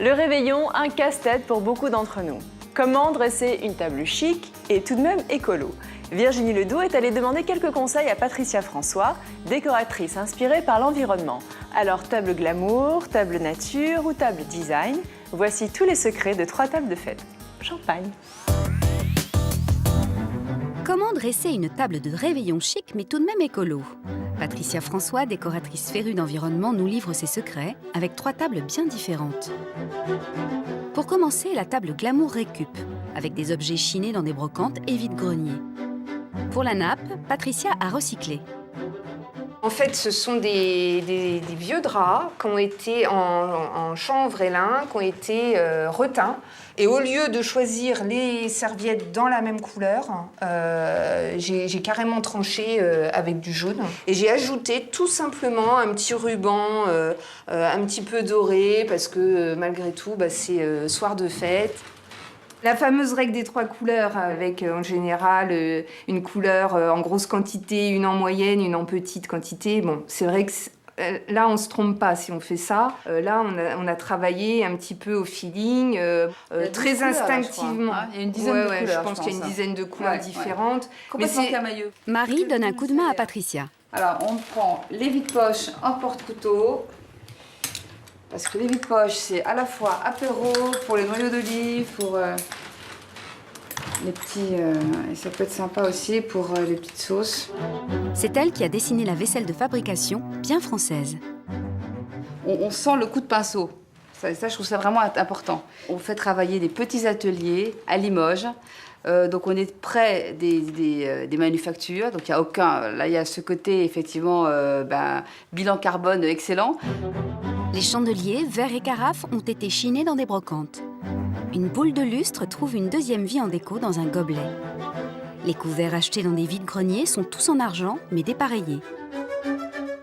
Le réveillon, un casse-tête pour beaucoup d'entre nous. Comment dresser une table chic et tout de même écolo? Virginie Ledoux est allée demander quelques conseils à Patricia François, décoratrice inspirée par l'environnement. Alors table glamour, table nature ou table design, voici tous les secrets de 3 tables de fête. Champagne! Comment dresser une table de réveillon chic mais tout de même écolo? Patricia François, décoratrice férue d'environnement, nous livre ses secrets avec 3 tables bien différentes. Pour commencer, la table Glamour Récup, avec des objets chinés dans des brocantes et vide-grenier. Pour la nappe, Patricia a recyclé. En fait, ce sont des vieux draps qui ont été en chanvre et lin, qui ont été reteints. Et au lieu de choisir les serviettes dans la même couleur, j'ai carrément tranché avec du jaune. Et j'ai ajouté tout simplement un petit ruban un petit peu doré, parce que malgré tout, c'est soir de fête. La fameuse règle des 3 couleurs, avec en général une couleur en grosse quantité, une en moyenne, une en petite quantité. Bon, c'est vrai que là, on ne se trompe pas si on fait ça. Là, on a travaillé un petit peu au feeling, très instinctivement. Il y a une dizaine de couleurs, je pense qu'il y a une dizaine de couleurs différentes. Complètement camailleux. Marie donne un coup de main à Patricia. Alors, on prend les vides-poches en porte-couteau. Parce que les vides-poches, c'est à la fois apéro, pour les noyaux d'olive, pour les petits... et ça peut être sympa aussi pour les petites sauces. C'est elle qui a dessiné la vaisselle de fabrication, bien française. On sent le coup de pinceau. Ça, je trouve ça vraiment important. On fait travailler des petits ateliers à Limoges. Donc on est près des manufactures. Donc il y a aucun... Là, il y a ce côté, effectivement, bilan carbone excellent. Les chandeliers, verres et carafes ont été chinés dans des brocantes. Une boule de lustre trouve une deuxième vie en déco dans un gobelet. Les couverts achetés dans des vide-greniers sont tous en argent, mais dépareillés.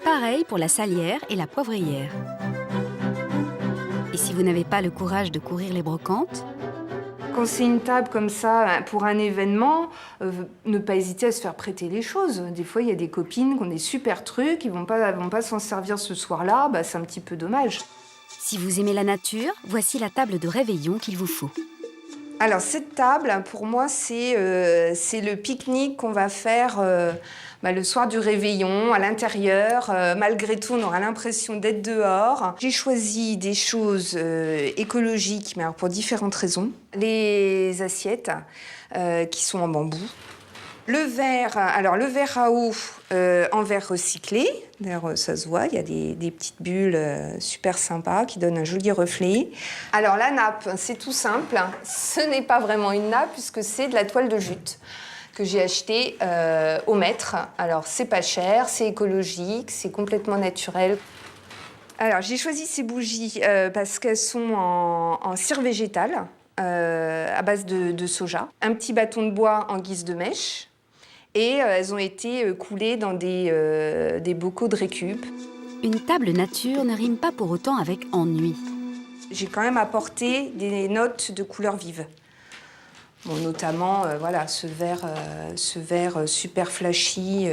Pareil pour la salière et la poivrière. Et si vous n'avez pas le courage de courir les brocantes, quand c'est une table comme ça, pour un événement, ne pas hésiter à se faire prêter les choses. Des fois, il y a des copines qui ont des super trucs, ils vont pas s'en servir ce soir-là, c'est un petit peu dommage. Si vous aimez la nature, voici la table de réveillon qu'il vous faut. Alors, cette table, pour moi, c'est le pique-nique qu'on va faire le soir du réveillon, à l'intérieur. Malgré tout, on aura l'impression d'être dehors. J'ai choisi des choses écologiques, mais alors pour différentes raisons. Les assiettes qui sont en bambou. Le verre à eau en verre recyclé. D'ailleurs, ça se voit, il y a des petites bulles super sympas qui donnent un joli reflet. Alors, la nappe, c'est tout simple. Ce n'est pas vraiment une nappe puisque c'est de la toile de jute que j'ai achetée au mètre. Alors, c'est pas cher, c'est écologique, c'est complètement naturel. Alors, j'ai choisi ces bougies parce qu'elles sont en cire végétale à base de soja. Un petit bâton de bois en guise de mèche. Et elles ont été coulées dans des bocaux de récup. Une table nature ne rime pas pour autant avec ennui. J'ai quand même apporté des notes de couleurs vives. Bon, notamment, ce vert super flashy,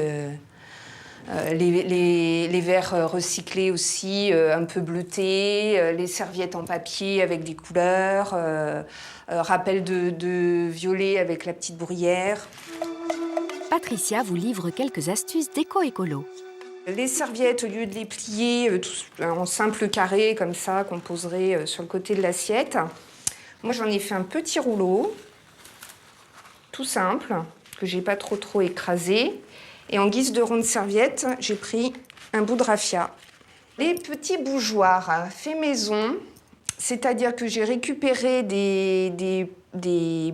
les verres recyclés aussi, un peu bleutés, les serviettes en papier avec des couleurs, rappel de violet avec la petite bruyère. Patricia vous livre quelques astuces d'éco-écolo. Les serviettes, au lieu de les plier en simple carré, comme ça, qu'on poserait sur le côté de l'assiette, moi j'en ai fait un petit rouleau, tout simple, que j'ai pas trop écrasé. Et en guise de ronde serviette, j'ai pris un bout de raffia. Les petits bougeoirs faits maison, c'est-à-dire que j'ai récupéré des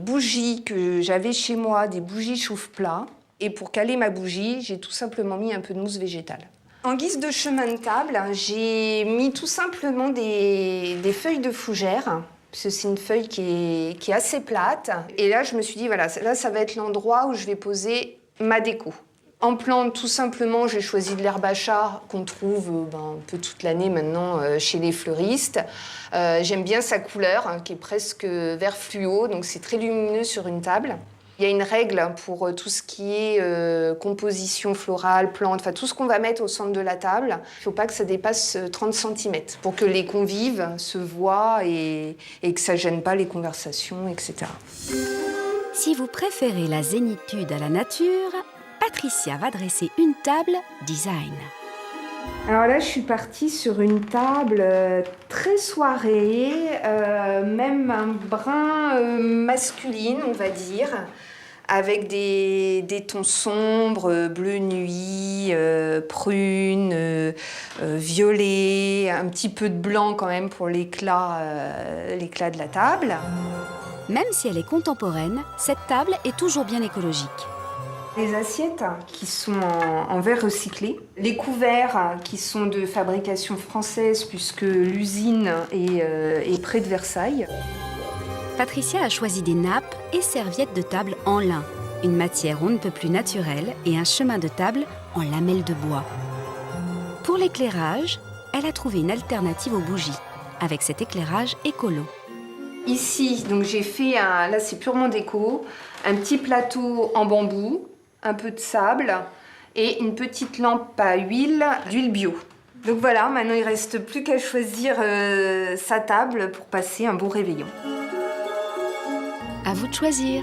bougies que j'avais chez moi, des bougies chauffe-plat. Et pour caler ma bougie, j'ai tout simplement mis un peu de mousse végétale. En guise de chemin de table, j'ai mis tout simplement des feuilles de fougère, parce que c'est une feuille qui est assez plate. Et là, je me suis dit, voilà, là, ça va être l'endroit où je vais poser ma déco. En plante, tout simplement, j'ai choisi de l'herbe à chat qu'on trouve un peu toute l'année maintenant chez les fleuristes. J'aime bien sa couleur, qui est presque vert fluo, donc c'est très lumineux sur une table. Il y a une règle pour tout ce qui est composition florale, plantes, enfin tout ce qu'on va mettre au centre de la table. Il ne faut pas que ça dépasse 30 cm pour que les convives se voient et que ça ne gêne pas les conversations, etc. Si vous préférez la zénitude à la nature, Patricia va dresser une table design. Alors là, je suis partie sur une table très soirée, même un brin masculine, on va dire, avec des tons sombres, bleu nuit, prune, violet, un petit peu de blanc quand même pour l'éclat de la table. Même si elle est contemporaine, cette table est toujours bien écologique. Les assiettes qui sont en verre recyclé, les couverts qui sont de fabrication française puisque l'usine est près de Versailles. Patricia a choisi des nappes et serviettes de table en lin, une matière on ne peut plus naturelle et un chemin de table en lamelles de bois. Pour l'éclairage, elle a trouvé une alternative aux bougies, avec cet éclairage écolo. Ici, donc j'ai fait là c'est purement déco, un petit plateau en bambou, un peu de sable et une petite lampe à huile, d'huile bio. Donc voilà, maintenant il ne reste plus qu'à choisir sa table pour passer un beau réveillon. À vous de choisir.